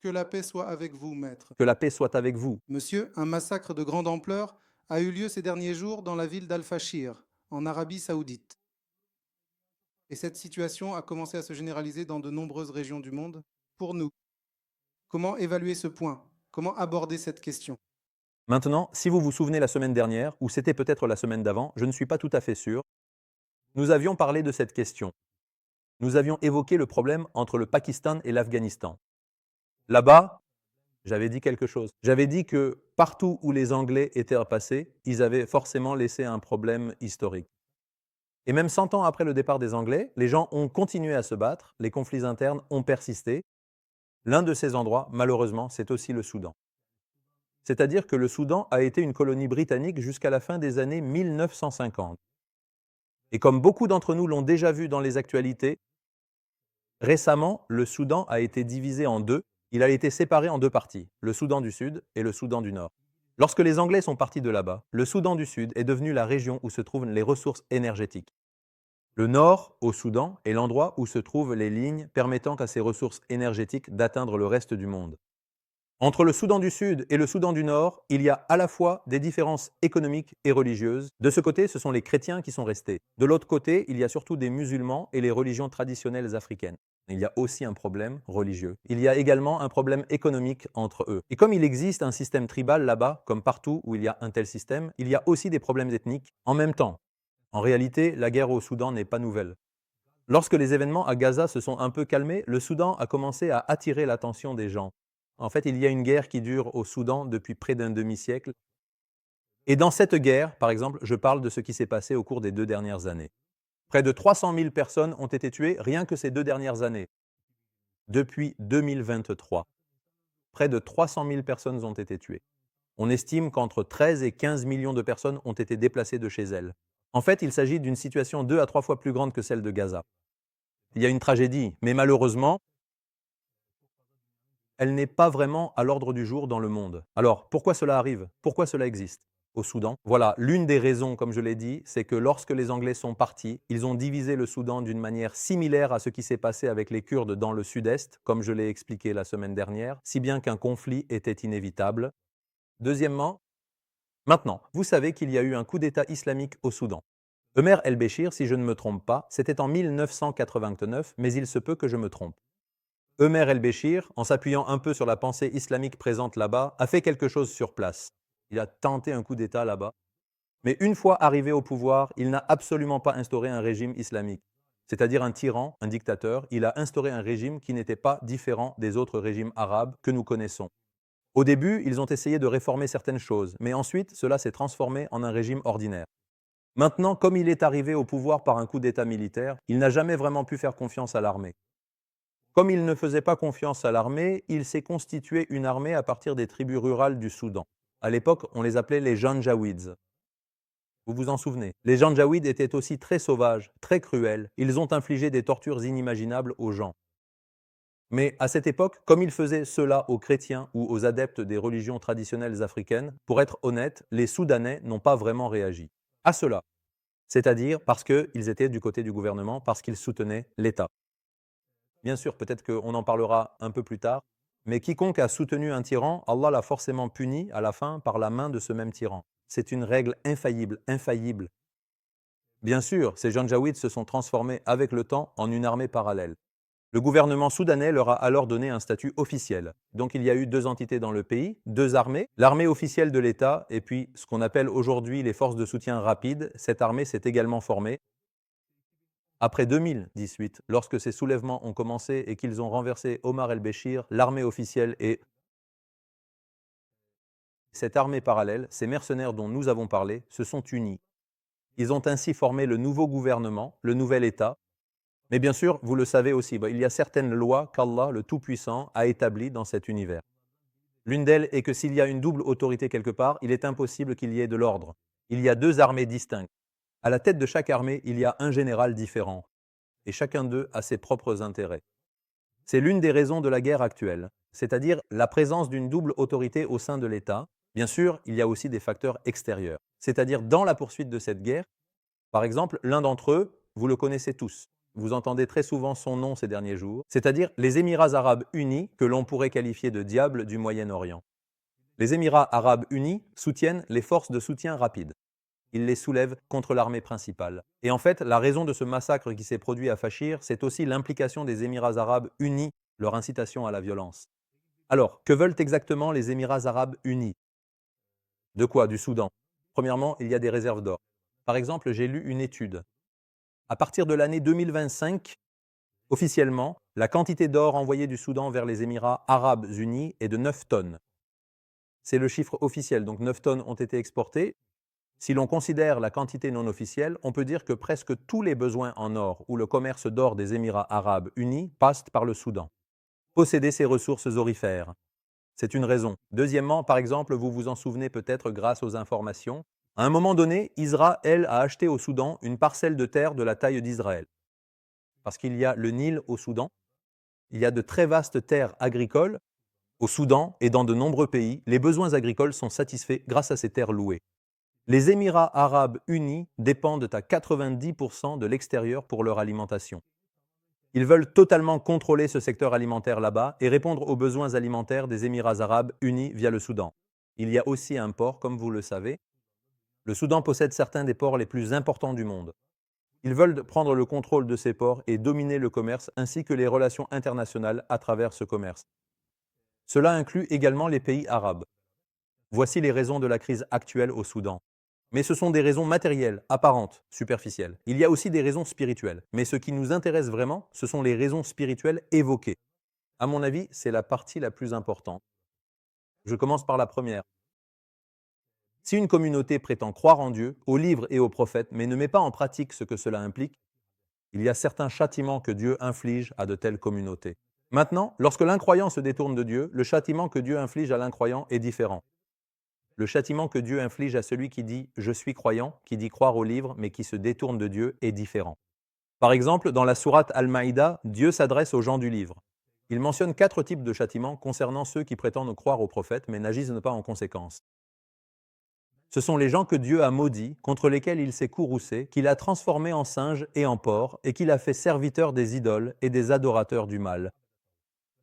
Que la paix soit avec vous, maître. Que la paix soit avec vous. Monsieur, un massacre de grande ampleur a eu lieu ces derniers jours dans la ville d'Al-Fashir, en Arabie saoudite. Et cette situation a commencé à se généraliser dans de nombreuses régions du monde. Pour nous, comment évaluer ce point? Comment aborder cette question? Maintenant, si vous vous souvenez la semaine dernière, ou c'était peut-être la semaine d'avant, je ne suis pas tout à fait sûr, nous avions parlé de cette question. Nous avions évoqué le problème entre le Pakistan et l'Afghanistan. Là-bas, j'avais dit quelque chose. J'avais dit que partout où les Anglais étaient passés, ils avaient forcément laissé un problème historique. Et même 100 ans après le départ des Anglais, les gens ont continué à se battre, les conflits internes ont persisté. L'un de ces endroits, malheureusement, c'est aussi le Soudan. C'est-à-dire que le Soudan a été une colonie britannique jusqu'à la fin des années 1950. Et comme beaucoup d'entre nous l'ont déjà vu dans les actualités, récemment, le Soudan a été divisé en deux. Il a été séparé en deux parties, le Soudan du Sud et le Soudan du Nord. Lorsque les Anglais sont partis de là-bas, le Soudan du Sud est devenu la région où se trouvent les ressources énergétiques. Le nord, au Soudan, est l'endroit où se trouvent les lignes permettant à ces ressources énergétiques d'atteindre le reste du monde. Entre le Soudan du Sud et le Soudan du Nord, il y a à la fois des différences économiques et religieuses. De ce côté, ce sont les chrétiens qui sont restés. De l'autre côté, il y a surtout des musulmans et les religions traditionnelles africaines. Il y a aussi un problème religieux. Il y a également un problème économique entre eux. Et comme il existe un système tribal là-bas, comme partout où il y a un tel système, il y a aussi des problèmes ethniques en même temps. En réalité, la guerre au Soudan n'est pas nouvelle. Lorsque les événements à Gaza se sont un peu calmés, le Soudan a commencé à attirer l'attention des gens. En fait, il y a une guerre qui dure au Soudan depuis près d'un demi-siècle. Et dans cette guerre, par exemple, je parle de ce qui s'est passé au cours des 2 dernières années. Près de 300 000 personnes ont été tuées rien que ces 2 dernières années, depuis 2023. Près de 300 000 personnes ont été tuées. On estime qu'entre 13 et 15 millions de personnes ont été déplacées de chez elles. En fait, il s'agit d'une situation 2 à 3 fois plus grande que celle de Gaza. Il y a une tragédie, mais malheureusement, elle n'est pas vraiment à l'ordre du jour dans le monde. Alors, pourquoi cela arrive? Pourquoi cela existe? Au Soudan. Voilà, l'une des raisons, comme je l'ai dit, c'est que lorsque les Anglais sont partis, ils ont divisé le Soudan d'une manière similaire à ce qui s'est passé avec les Kurdes dans le sud-est, comme je l'ai expliqué la semaine dernière, si bien qu'un conflit était inévitable. Deuxièmement, maintenant, vous savez qu'il y a eu un coup d'État islamique au Soudan. Omer el-Béchir, si je ne me trompe pas, c'était en 1989, mais il se peut que je me trompe. Omer el-Béchir, en s'appuyant un peu sur la pensée islamique présente là-bas, a fait quelque chose sur place. Il a tenté un coup d'État là-bas. Mais une fois arrivé au pouvoir, il n'a absolument pas instauré un régime islamique. C'est-à-dire un tyran, un dictateur. Il a instauré un régime qui n'était pas différent des autres régimes arabes que nous connaissons. Au début, ils ont essayé de réformer certaines choses, mais ensuite, cela s'est transformé en un régime ordinaire. Maintenant, comme il est arrivé au pouvoir par un coup d'État militaire, il n'a jamais vraiment pu faire confiance à l'armée. Comme il ne faisait pas confiance à l'armée, il s'est constitué une armée à partir des tribus rurales du Soudan. À l'époque, on les appelait les Janjaweeds. Vous vous en souvenez? Les Janjaweeds étaient aussi très sauvages, très cruels. Ils ont infligé des tortures inimaginables aux gens. Mais à cette époque, comme ils faisaient cela aux chrétiens ou aux adeptes des religions traditionnelles africaines, pour être honnête, les Soudanais n'ont pas vraiment réagi à cela. C'est-à-dire parce qu'ils étaient du côté du gouvernement, parce qu'ils soutenaient l'État. Bien sûr, peut-être qu'on en parlera un peu plus tard, mais quiconque a soutenu un tyran, Allah l'a forcément puni à la fin par la main de ce même tyran. C'est une règle infaillible, infaillible. Bien sûr, ces Janjaweeds se sont transformés avec le temps en une armée parallèle. Le gouvernement soudanais leur a alors donné un statut officiel. Donc il y a eu deux entités dans le pays, deux armées, l'armée officielle de l'État et puis ce qu'on appelle aujourd'hui les forces de soutien rapide. Cette armée s'est également formée. Après 2018, lorsque ces soulèvements ont commencé et qu'ils ont renversé Omar el-Béchir, l'armée officielle et cette armée parallèle, ces mercenaires dont nous avons parlé, se sont unis. Ils ont ainsi formé le nouveau gouvernement, le nouvel État. Mais bien sûr, vous le savez aussi, il y a certaines lois qu'Allah, le Tout-Puissant, a établies dans cet univers. L'une d'elles est que s'il y a une double autorité quelque part, il est impossible qu'il y ait de l'ordre. Il y a deux armées distinctes. À la tête de chaque armée, il y a un général différent. Et chacun d'eux a ses propres intérêts. C'est l'une des raisons de la guerre actuelle, c'est-à-dire la présence d'une double autorité au sein de l'État. Bien sûr, il y a aussi des facteurs extérieurs, c'est-à-dire dans la poursuite de cette guerre. Par exemple, l'un d'entre eux, vous le connaissez tous, Vous entendez très souvent son nom ces derniers jours, c'est-à-dire les Émirats arabes unis que l'on pourrait qualifier de diable du Moyen-Orient. Les Émirats arabes unis soutiennent les forces de soutien rapide. Ils les soulèvent contre l'armée principale. Et en fait, la raison de ce massacre qui s'est produit à Fachir, c'est aussi l'implication des Émirats arabes unis, leur incitation à la violence. Alors, que veulent exactement les Émirats arabes unis? De quoi? Du Soudan. Premièrement, il y a des réserves d'or. Par exemple, j'ai lu une étude. À partir de l'année 2025, officiellement, la quantité d'or envoyée du Soudan vers les Émirats arabes unis est de 9 tonnes. C'est le chiffre officiel, donc 9 tonnes ont été exportées. Si l'on considère la quantité non officielle, on peut dire que presque tous les besoins en or ou le commerce d'or des Émirats arabes unis passent par le Soudan. Posséder ces ressources aurifères, c'est une raison. Deuxièmement, par exemple, vous vous en souvenez peut-être grâce aux informations, à un moment donné, Israël a acheté au Soudan une parcelle de terre de la taille d'Israël. Parce qu'il y a le Nil au Soudan, il y a de très vastes terres agricoles au Soudan et dans de nombreux pays, les besoins agricoles sont satisfaits grâce à ces terres louées. Les Émirats arabes unis dépendent à 90% de l'extérieur pour leur alimentation. Ils veulent totalement contrôler ce secteur alimentaire là-bas et répondre aux besoins alimentaires des Émirats arabes unis via le Soudan. Il y a aussi un port, comme vous le savez. Le Soudan possède certains des ports les plus importants du monde. Ils veulent prendre le contrôle de ces ports et dominer le commerce ainsi que les relations internationales à travers ce commerce. Cela inclut également les pays arabes. Voici les raisons de la crise actuelle au Soudan. Mais ce sont des raisons matérielles, apparentes, superficielles. Il y a aussi des raisons spirituelles. Mais ce qui nous intéresse vraiment, ce sont les raisons spirituelles évoquées. À mon avis, c'est la partie la plus importante. Je commence par la première. Si une communauté prétend croire en Dieu, aux livres et aux prophètes, mais ne met pas en pratique ce que cela implique, il y a certains châtiments que Dieu inflige à de telles communautés. Maintenant, lorsque l'incroyant se détourne de Dieu, le châtiment que Dieu inflige à l'incroyant est différent. Le châtiment que Dieu inflige à celui qui dit « je suis croyant », qui dit croire au livre, mais qui se détourne de Dieu, est différent. Par exemple, dans la sourate Al-Maïda, Dieu s'adresse aux gens du livre. Il mentionne 4 types de châtiments concernant ceux qui prétendent croire aux prophètes, mais n'agissent pas en conséquence. Ce sont les gens que Dieu a maudits, contre lesquels il s'est courroucé, qu'il a transformés en singes et en porcs, et qu'il a fait serviteurs des idoles et des adorateurs du mal.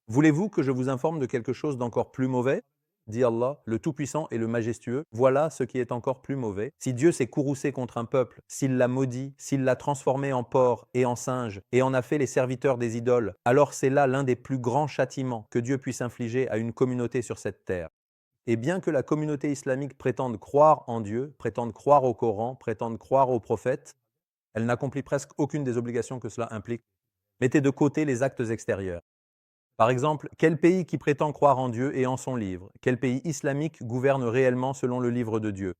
Voulez-vous que je vous informe de quelque chose d'encore plus mauvais? Dit Allah, le Tout-Puissant et le Majestueux, voilà ce qui est encore plus mauvais. Si Dieu s'est courroucé contre un peuple, s'il l'a maudit, s'il l'a transformé en porc et en singe, et en a fait les serviteurs des idoles, alors c'est là l'un des plus grands châtiments que Dieu puisse infliger à une communauté sur cette terre. Et bien que la communauté islamique prétende croire en Dieu, prétende croire au Coran, prétende croire aux prophètes, elle n'accomplit presque aucune des obligations que cela implique. Mettez de côté les actes extérieurs. Par exemple, quel pays qui prétend croire en Dieu et en son livre? Quel pays islamique gouverne réellement selon le livre de Dieu?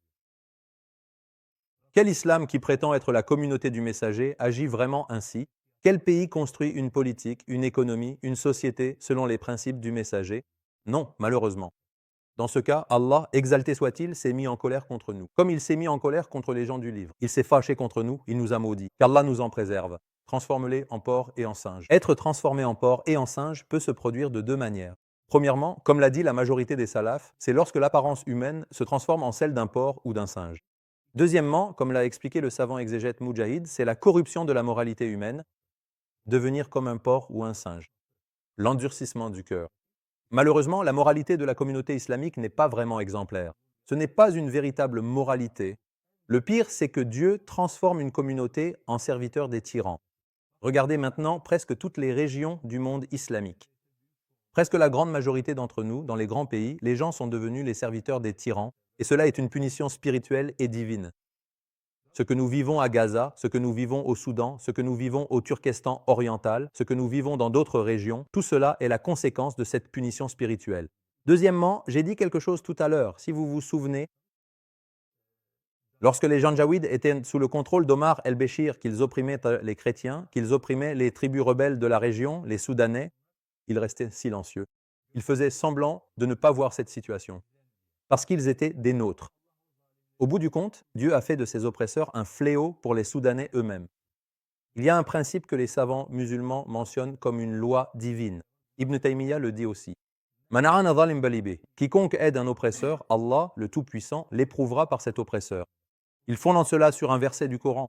Quel islam qui prétend être la communauté du messager agit vraiment ainsi? Quel pays construit une politique, une économie, une société selon les principes du messager? Non, malheureusement. Dans ce cas, Allah, exalté soit-il, s'est mis en colère contre nous, comme il s'est mis en colère contre les gens du livre. Il s'est fâché contre nous, il nous a maudits. Qu'Allah nous en préserve. Transforme-les en porc et en singe. Être transformé en porc et en singe peut se produire de 2 manières. Premièrement, comme l'a dit la majorité des salafs, c'est lorsque l'apparence humaine se transforme en celle d'un porc ou d'un singe. Deuxièmement, comme l'a expliqué le savant exégète Moujahid, c'est la corruption de la moralité humaine, devenir comme un porc ou un singe. L'endurcissement du cœur. Malheureusement, la moralité de la communauté islamique n'est pas vraiment exemplaire. Ce n'est pas une véritable moralité. Le pire, c'est que Dieu transforme une communauté en serviteur des tyrans. Regardez maintenant presque toutes les régions du monde islamique. Presque la grande majorité d'entre nous, dans les grands pays, les gens sont devenus les serviteurs des tyrans, et cela est une punition spirituelle et divine. Ce que nous vivons à Gaza, ce que nous vivons au Soudan, ce que nous vivons au Turkestan oriental, ce que nous vivons dans d'autres régions, tout cela est la conséquence de cette punition spirituelle. Deuxièmement, j'ai dit quelque chose tout à l'heure, si vous vous souvenez, lorsque les Janjaouides étaient sous le contrôle d'Omar el-Béchir, qu'ils opprimaient les chrétiens, qu'ils opprimaient les tribus rebelles de la région, les Soudanais, ils restaient silencieux. Ils faisaient semblant de ne pas voir cette situation, parce qu'ils étaient des nôtres. Au bout du compte, Dieu a fait de ses oppresseurs un fléau pour les Soudanais eux-mêmes. Il y a un principe que les savants musulmans mentionnent comme une loi divine. Ibn Taymiyyah le dit aussi. Mana'ana zalim balibé. Quiconque aide un oppresseur, Allah, le Tout-Puissant, l'éprouvera par cet oppresseur. Il fonde en cela sur un verset du Coran.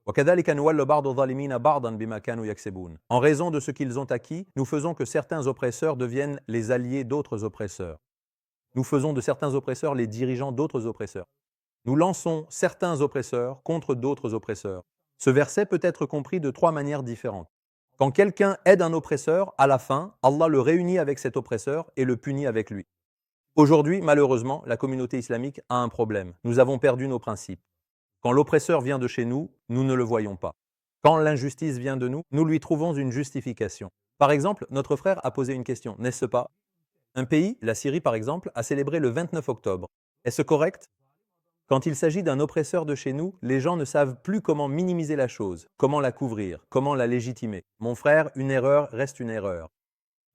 وَكَذَلِكَ نُوَلُّ بَعْضَ الظَّالِمِينَ بَعْضًا بِمَا كَانُوا يَكْسِبُونَ. En raison de ce qu'ils ont acquis, nous faisons que certains oppresseurs deviennent les alliés d'autres oppresseurs. Nous faisons de certains oppresseurs les dirigeants d'autres oppresseurs. Nous lançons certains oppresseurs contre d'autres oppresseurs. Ce verset peut être compris de 3 manières différentes. Quand quelqu'un aide un oppresseur, à la fin, Allah le réunit avec cet oppresseur et le punit avec lui. Aujourd'hui, malheureusement, la communauté islamique a un problème. Nous avons perdu nos principes. Quand l'oppresseur vient de chez nous, nous ne le voyons pas. Quand l'injustice vient de nous, nous lui trouvons une justification. Par exemple, notre frère a posé une question, n'est-ce pas? Un pays, la Syrie par exemple, a célébré le 29 octobre. Est-ce correct? Quand il s'agit d'un oppresseur de chez nous, les gens ne savent plus comment minimiser la chose, comment la couvrir, comment la légitimer. Mon frère, une erreur reste une erreur.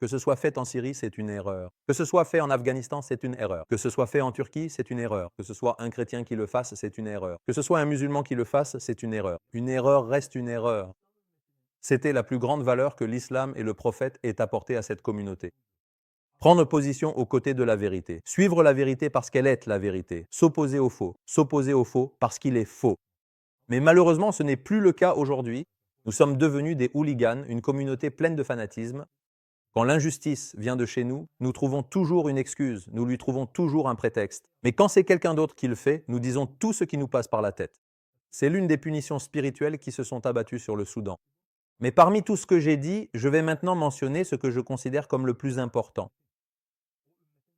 Que ce soit fait en Syrie, c'est une erreur. Que ce soit fait en Afghanistan, c'est une erreur. Que ce soit fait en Turquie, c'est une erreur. Que ce soit un chrétien qui le fasse, c'est une erreur. Que ce soit un musulman qui le fasse, c'est une erreur. Une erreur reste une erreur. C'était la plus grande valeur que l'islam et le prophète aient apportée à cette communauté. Prendre position aux côtés de la vérité. Suivre la vérité parce qu'elle est la vérité. S'opposer au faux. S'opposer au faux parce qu'il est faux. Mais malheureusement, ce n'est plus le cas aujourd'hui. Nous sommes devenus des hooligans, une communauté pleine de fanatisme. Quand l'injustice vient de chez nous, nous trouvons toujours une excuse, nous lui trouvons toujours un prétexte. Mais quand c'est quelqu'un d'autre qui le fait, nous disons tout ce qui nous passe par la tête. C'est l'une des punitions spirituelles qui se sont abattues sur le Soudan. Mais parmi tout ce que j'ai dit, je vais maintenant mentionner ce que je considère comme le plus important.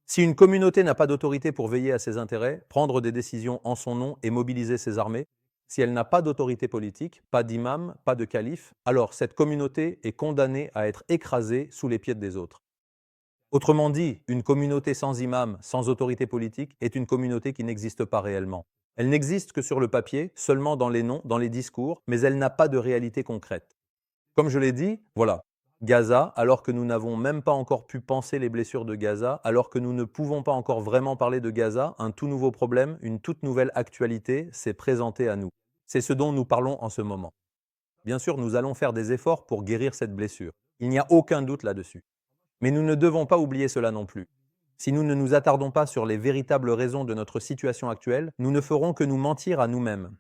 Si une communauté n'a pas d'autorité pour veiller à ses intérêts, prendre des décisions en son nom et mobiliser ses armées, si elle n'a pas d'autorité politique, pas d'imam, pas de calife, alors cette communauté est condamnée à être écrasée sous les pieds des autres. Autrement dit, une communauté sans imam, sans autorité politique, est une communauté qui n'existe pas réellement. Elle n'existe que sur le papier, seulement dans les noms, dans les discours, mais elle n'a pas de réalité concrète. Comme je l'ai dit, voilà, Gaza, alors que nous n'avons même pas encore pu penser les blessures de Gaza, alors que nous ne pouvons pas encore vraiment parler de Gaza, un tout nouveau problème, une toute nouvelle actualité s'est présentée à nous. C'est ce dont nous parlons en ce moment. Bien sûr, nous allons faire des efforts pour guérir cette blessure. Il n'y a aucun doute là-dessus. Mais nous ne devons pas oublier cela non plus. Si nous ne nous attardons pas sur les véritables raisons de notre situation actuelle, nous ne ferons que nous mentir à nous-mêmes.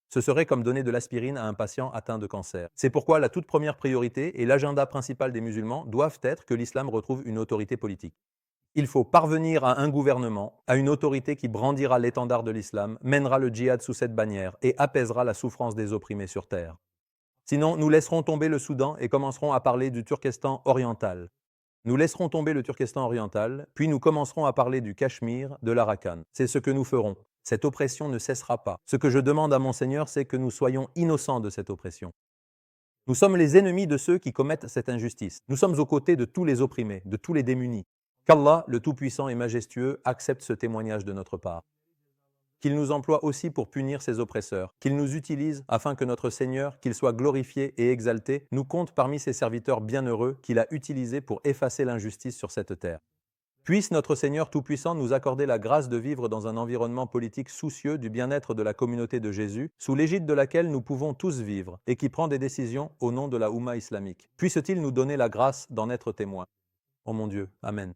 Ce serait comme donner de l'aspirine à un patient atteint de cancer. C'est pourquoi la toute première priorité et l'agenda principal des musulmans doivent être que l'islam retrouve une autorité politique. Il faut parvenir à un gouvernement, à une autorité qui brandira l'étendard de l'islam, mènera le djihad sous cette bannière et apaisera la souffrance des opprimés sur terre. Sinon, nous laisserons tomber le Soudan et commencerons à parler du Turkestan oriental. Nous laisserons tomber le Turkestan oriental, puis nous commencerons à parler du Cachemire, de l'Arakan. C'est ce que nous ferons. Cette oppression ne cessera pas. Ce que je demande à mon Seigneur, c'est que nous soyons innocents de cette oppression. Nous sommes les ennemis de ceux qui commettent cette injustice. Nous sommes aux côtés de tous les opprimés, de tous les démunis. Qu'Allah, le Tout-Puissant et Majestueux, accepte ce témoignage de notre part. Qu'il nous emploie aussi pour punir ses oppresseurs, qu'il nous utilise afin que notre Seigneur, qu'il soit glorifié et exalté, nous compte parmi ses serviteurs bienheureux qu'il a utilisés pour effacer l'injustice sur cette terre. Puisse notre Seigneur Tout-Puissant nous accorder la grâce de vivre dans un environnement politique soucieux du bien-être de la communauté de Jésus, sous l'égide de laquelle nous pouvons tous vivre et qui prend des décisions au nom de la Oumma islamique. Puisse-t-il nous donner la grâce d'en être témoins. Oh mon Dieu, Amen.